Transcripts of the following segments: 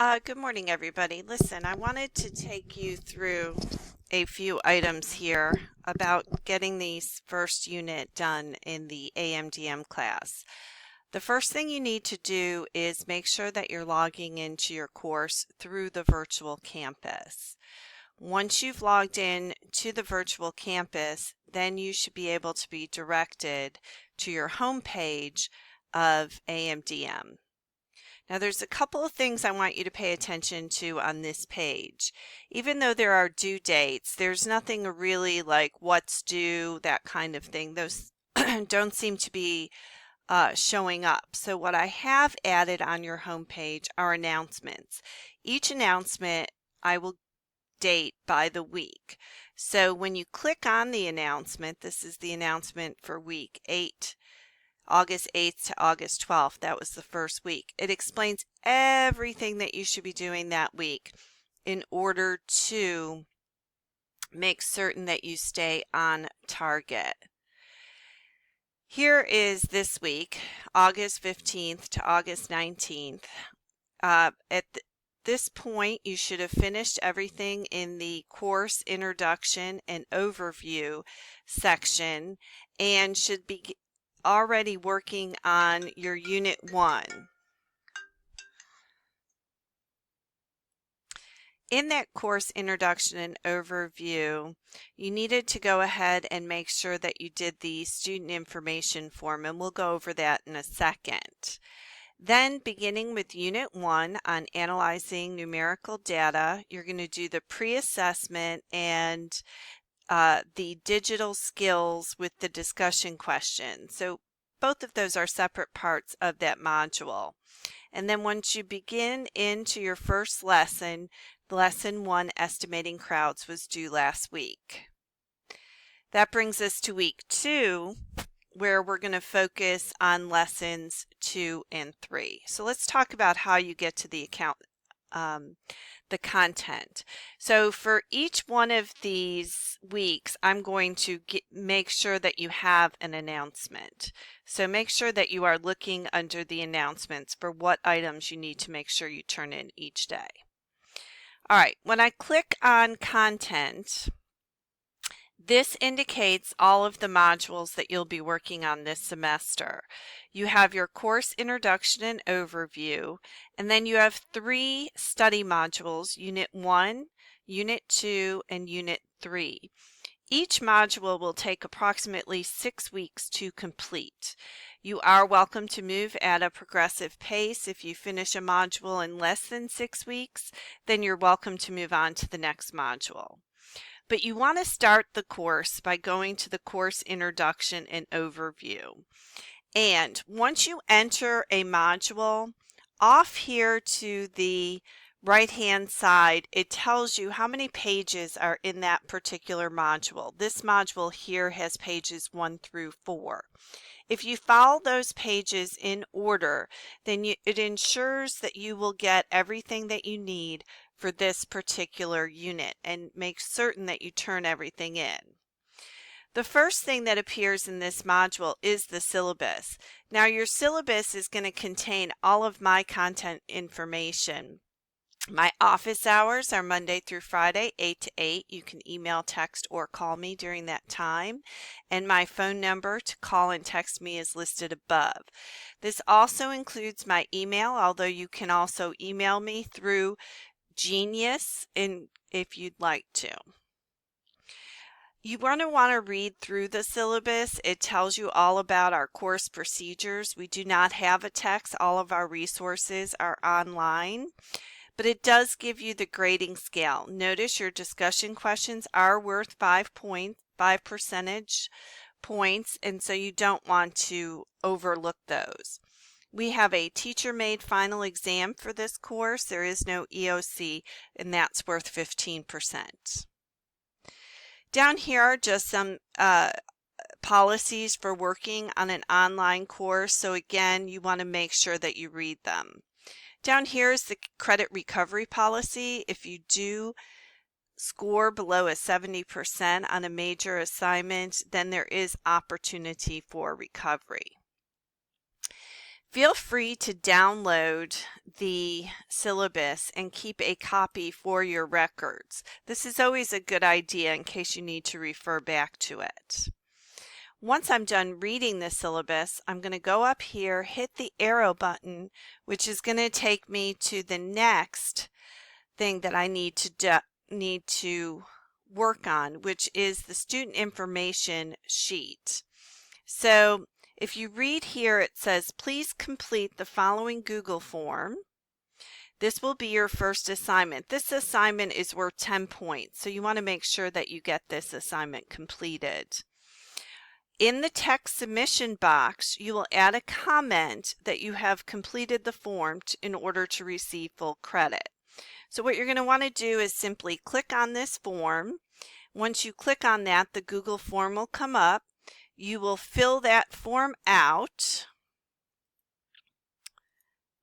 Good morning, everybody. Listen, I wanted to take you through a few items here about getting these first unit done in the AMDM class. The first thing you need to do is make sure that you're logging into your course through the virtual campus. Once you've logged in to the virtual campus, then you should be able to be directed to your home page of AMDM. Now there's a couple of things I want you to pay attention to on this page. Even though there are due dates, there's nothing really like what's due, that kind of thing. Those don't seem to be showing up. So what I have added on your home page are announcements. Each announcement I will date by the week. So when you click on the announcement, this is the announcement for week 8. August 8th to August 12th. That was the first week. It explains everything that you should be doing that week in order to make certain that you stay on target. Here is this week, August 15th to August 19th. This point, you should have finished everything in the course introduction and overview section and should be already working on your Unit 1. In that course introduction and overview, you needed to go ahead and make sure that you did the student information form, and we'll go over that in a second. Then, beginning with Unit 1 on analyzing numerical data, you're going to do the pre-assessment and the digital skills with the discussion question. So both of those are separate parts of that module. And then once you begin into your first lesson, lesson 1, estimating crowds, was due last week. That brings us to week 2, where we're going to focus on lessons 2 and 3. So let's talk about how you get to the content. So for each one of these weeks, I'm going to make sure that you have an announcement. So make sure that you are looking under the announcements for what items you need to make sure you turn in each day. All right, when I click on content, this indicates all of the modules that you'll be working on this semester. You have your course introduction and overview, and then you have 3 study modules, Unit 1, Unit 2, and Unit 3. Each module will take approximately 6 weeks to complete. You are welcome to move at a progressive pace. If you finish a module in less than 6 weeks, then you're welcome to move on to the next module. But you want to start the course by going to the course introduction and overview. And once you enter a module, off here to the right-hand side, it tells you how many pages are in that particular module. This module here has pages 1 through 4. If you follow those pages in order, then it ensures that you will get everything that you need for this particular unit and make certain that you turn everything in. The first thing that appears in this module is the syllabus. Now your syllabus is going to contain all of my content information. My office hours are Monday through Friday, 8 to 8. You can email, text, or call me during that time. And my phone number to call and text me is listed above. This also includes my email, although you can also email me through Genius if you'd like to. You want to read through the syllabus. It tells you all about our course procedures. We do not have a text. All of our resources are online. But it does give you the grading scale. Notice your discussion questions are worth 5 percentage points, and so you don't want to overlook those. We have a teacher-made final exam for this course. There is no EOC, and that's worth 15%. Down here are just some policies for working on an online course. So again, you want to make sure that you read them. Down here is the credit recovery policy. If you do score below a 70% on a major assignment, then there is opportunity for recovery. Feel free to download the syllabus and keep a copy for your records. This is always a good idea in case you need to refer back to it. Once I'm done reading the syllabus, I'm going to go up here, hit the arrow button, which is going to take me to the next thing that I need to work on, which is the student information sheet. So if you read here, it says, please complete the following Google form. This will be your first assignment. This assignment is worth 10 points, so you want to make sure that you get this assignment completed. In the text submission box, you will add a comment that you have completed the form in order to receive full credit. So what you're going to want to do is simply click on this form. Once you click on that, the Google form will come up. You will fill that form out.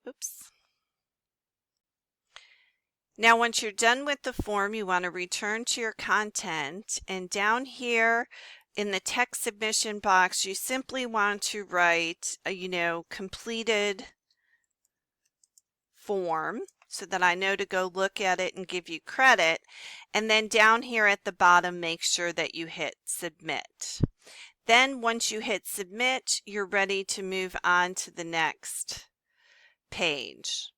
Oops. Now, once you're done with the form, you want to return to your content, and down here in the text submission box, you simply want to write a, completed form so that I know to go look at it and give you credit. And then down here at the bottom, make sure that you hit submit. Then once you hit submit, you're ready to move on to the next page.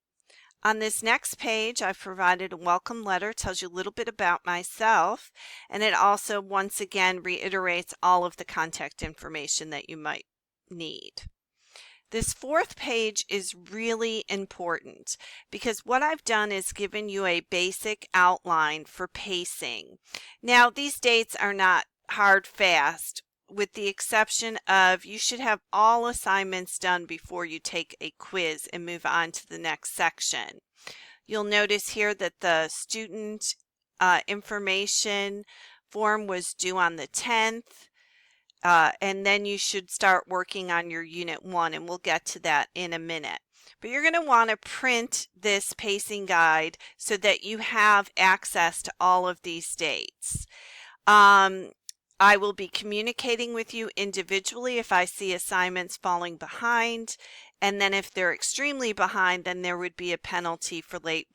On this next page, I've provided a welcome letter. It tells you a little bit about myself, and it also once again reiterates all of the contact information that you might need. This fourth page is really important because what I've done is given you a basic outline for pacing. Now, these dates are not hard fast, with the exception of you should have all assignments done before you take a quiz and move on to the next section. You'll notice here that the student information form was due on the 10th, and then you should start working on your Unit 1, and we'll get to that in a minute. But you're going to want to print this pacing guide so that you have access to all of these dates. I will be communicating with you individually if I see assignments falling behind, and then if they're extremely behind, then there would be a penalty for late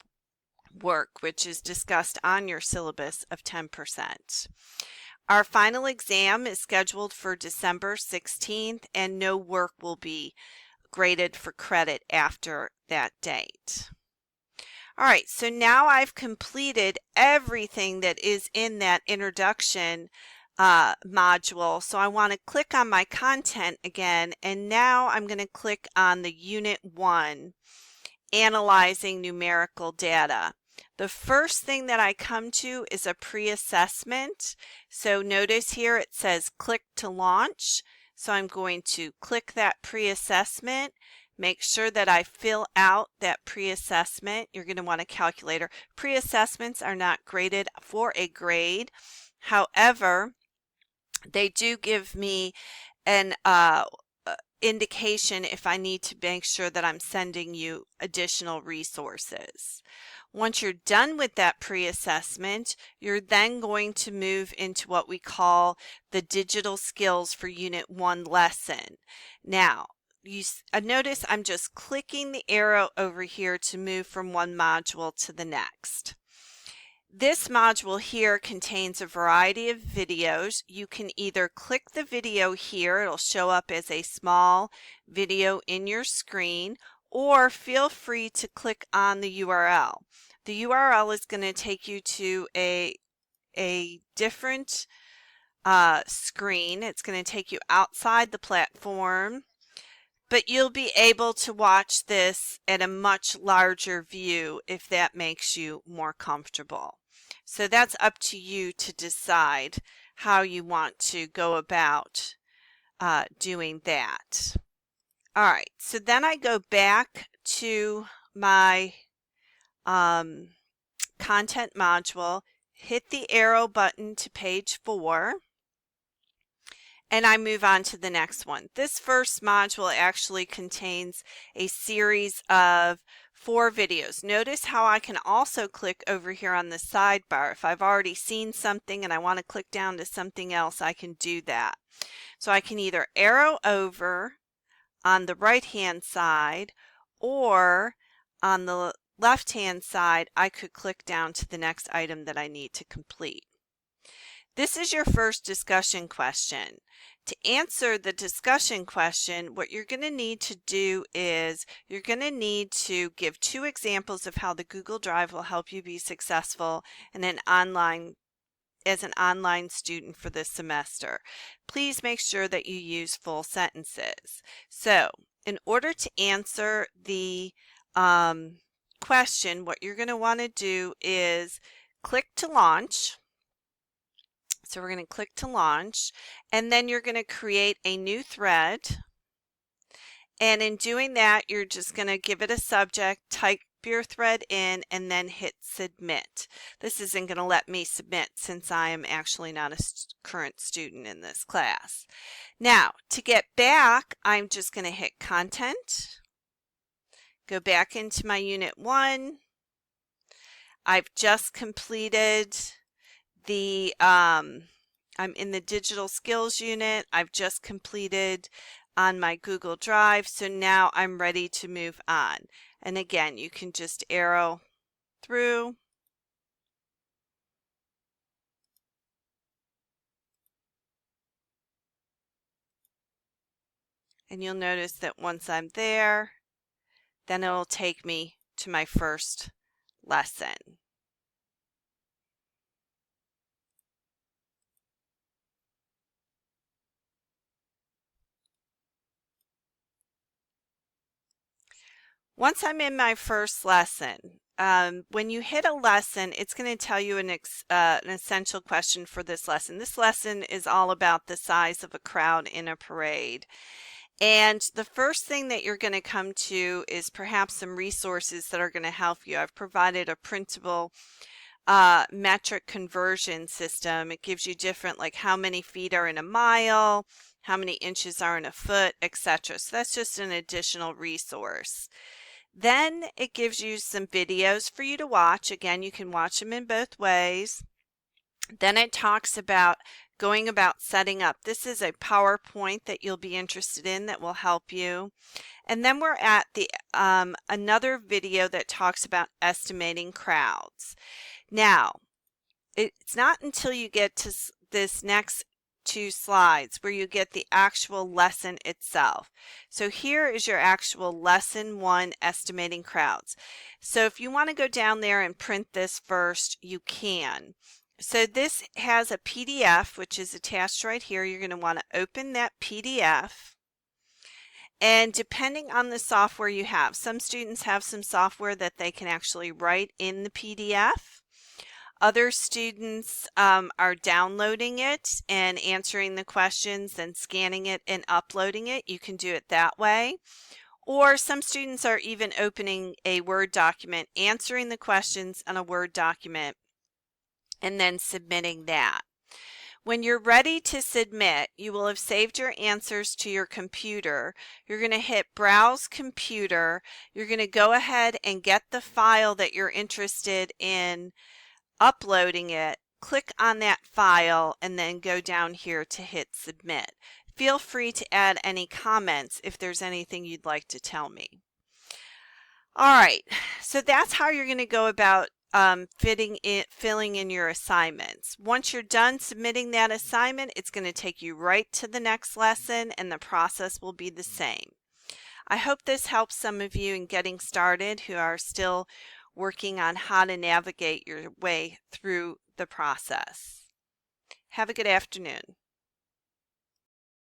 work, which is discussed on your syllabus of 10%. Our final exam is scheduled for December 16th, and no work will be graded for credit after that date. All right, so now I've completed everything that is in that introduction module. So I want to click on my content again, and now I'm going to click on the Unit 1, Analyzing Numerical Data. The first thing that I come to is a pre-assessment. So notice here it says click to launch. So I'm going to click that pre-assessment. Make sure that I fill out that pre-assessment. You're going to want a calculator. Pre-assessments are not graded for a grade. However, they do give me an indication if I need to make sure that I'm sending you additional resources. Once you're done with that pre-assessment, you're then going to move into what we call the digital skills for Unit 1 lesson. Now, notice I'm just clicking the arrow over here to move from one module to the next. This module here contains a variety of videos. You can either click the video here, it'll show up as a small video in your screen, or feel free to click on the URL. The URL is going to take you to a different screen. It's going to take you outside the platform, but you'll be able to watch this at a much larger view if that makes you more comfortable. So that's up to you to decide how you want to go about doing that. All right, so then I go back to my content module, hit the arrow button to page 4, and I move on to the next one. This first module actually contains a series of 4 videos. Notice how I can also click over here on the sidebar. If I've already seen something and I want to click down to something else, I can do that. So I can either arrow over on the right-hand side, or on the left-hand side, I could click down to the next item that I need to complete. This is your first discussion question. To answer the discussion question, what you're going to need to do is you're going to need to give 2 examples of how the Google Drive will help you be successful in as an online student for this semester. Please make sure that you use full sentences. So, in order to answer the question, what you're going to want to do is click to launch. So we're going to click to launch, and then you're going to create a new thread. And in doing that, you're just going to give it a subject, type your thread in, and then hit submit. This isn't going to let me submit since I am actually not a current student in this class. Now, to get back, I'm just going to hit content, go back into my unit 1. I've just completed the I'm in the digital skills unit. I've just completed on my Google Drive, so now I'm ready to move on. And again, you can just arrow through. And you'll notice that once I'm there, then it'll take me to my first lesson. Once I'm in my first lesson, when you hit a lesson, it's going to tell you an essential question for this lesson. This lesson is all about the size of a crowd in a parade. And the first thing that you're going to come to is perhaps some resources that are going to help you. I've provided a printable metric conversion system. It gives you different, like how many feet are in a mile, how many inches are in a foot, etc. So that's just an additional resource. Then it gives you some videos for you to watch. Again, you can watch them in both ways. Then it talks about going about setting up. This is a PowerPoint that you'll be interested in that will help you. And then we're at the another video that talks about estimating crowds. Now, it's not until you get to this next 2 slides where you get the actual lesson itself. So here is your actual lesson 1, estimating crowds. So if you want to go down there and print this first, you can. So this has a PDF which is attached right here. You're going to want to open that PDF. And depending on the software you have, some students have some software that they can actually write in the PDF. Other students are downloading it and answering the questions and scanning it and uploading it. You can do it that way. Or some students are even opening a Word document, answering the questions on a Word document, and then submitting that. When you're ready to submit, you will have saved your answers to your computer. You're going to hit Browse Computer. You're going to go ahead and get the file that you're interested in uploading it, click on that file, and then go down here to hit Submit. Feel free to add any comments if there's anything you'd like to tell me. All right, so that's how you're going to go about filling in your assignments. Once you're done submitting that assignment, it's going to take you right to the next lesson, and the process will be the same. I hope this helps some of you in getting started who are still working on how to navigate your way through the process. Have a good afternoon.